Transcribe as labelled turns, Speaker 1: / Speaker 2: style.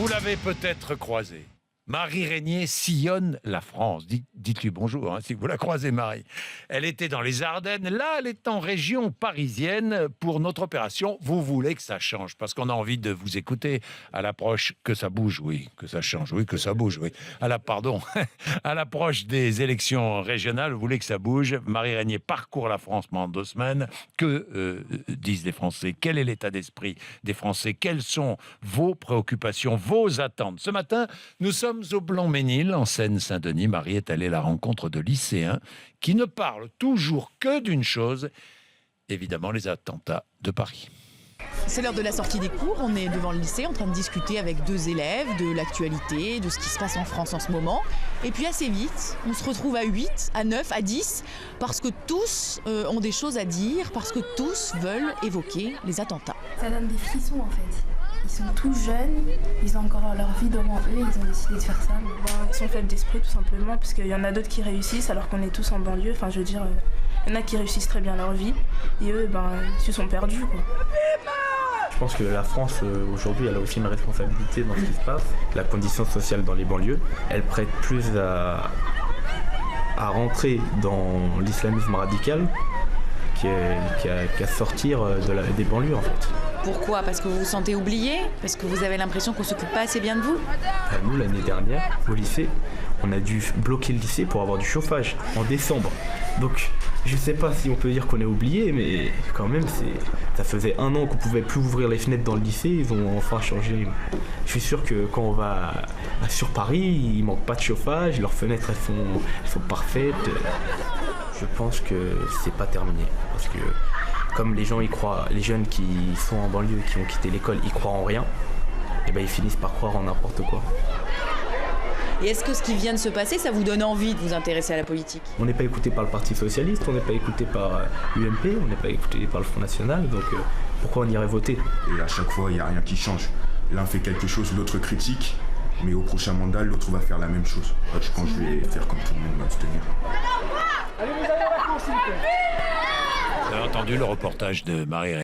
Speaker 1: Vous l'avez peut-être croisée. Marie Régnier sillonne la France. Dites-lui bonjour si vous la croisez, Marie. Elle était dans les Ardennes. Là, elle est en région parisienne pour notre opération. Vous voulez que ça change parce qu'on a envie de vous écouter à l'approche que ça bouge, oui, que ça change, oui, que ça bouge, oui. À l'approche des élections régionales, vous voulez que ça bouge. Marie Régnier parcourt la France pendant 2 semaines. Que disent les Français? Quel est l'état d'esprit des Français? Quelles sont vos préoccupations, vos attentes? Ce matin, nous sommes au Blanc-Ménil, en Seine-Saint-Denis. Marie est allée à la rencontre de lycéens qui ne parlent toujours que d'une chose, évidemment les attentats de Paris.
Speaker 2: C'est l'heure de la sortie des cours, on est devant le lycée en train de discuter avec 2 élèves de l'actualité, de ce qui se passe en France en ce moment. Et puis assez vite, on se retrouve à 8, à 9, à 10, parce que tous ont des choses à dire, parce que tous veulent évoquer les attentats.
Speaker 3: Ça donne des frissons en fait. Ils sont tous jeunes, ils ont encore leur vie devant eux, ils ont décidé de faire ça. Ils sont faibles d'esprit tout simplement, parce qu'il y en a d'autres qui réussissent alors qu'on est tous en banlieue. Enfin je veux dire, il y en a qui réussissent très bien leur vie et eux, ils se sont perdus quoi.
Speaker 4: Je pense que la France, aujourd'hui, elle a aussi une responsabilité dans ce qui se passe. La condition sociale dans les banlieues, elle prête plus à rentrer dans l'islamisme radical qu'à sortir des banlieues, en fait.
Speaker 2: Pourquoi? Parce que vous vous sentez oublié? Parce que vous avez l'impression qu'on ne s'occupe pas assez bien de vous?
Speaker 4: Nous, l'année dernière, au lycée, on a dû bloquer le lycée pour avoir du chauffage en décembre. Donc, je sais pas si on peut dire qu'on est oublié, mais quand même, ça faisait 1 an qu'on pouvait plus ouvrir les fenêtres dans le lycée. Ils ont enfin changé. Je suis sûr que quand on va sur Paris, il manque pas de chauffage, leurs fenêtres elles sont parfaites. Je pense que c'est pas terminé, parce que comme les gens y croient, les jeunes qui sont en banlieue, qui ont quitté l'école, ils croient en rien, et ils finissent par croire en n'importe quoi.
Speaker 2: Et est-ce que ce qui vient de se passer, ça vous donne envie de vous intéresser à la politique?
Speaker 4: On n'est pas écouté par le Parti Socialiste, on n'est pas écouté par l'UMP, on n'est pas écouté par le Front National, donc pourquoi on irait voter?
Speaker 5: Et à chaque fois, il n'y a rien qui change. L'un fait quelque chose, l'autre critique, mais au prochain mandat, l'autre va faire la même chose. Je pense que je vais faire comme tout le monde va se tenir.
Speaker 1: Vous avez entendu le reportage de Marie Régnier.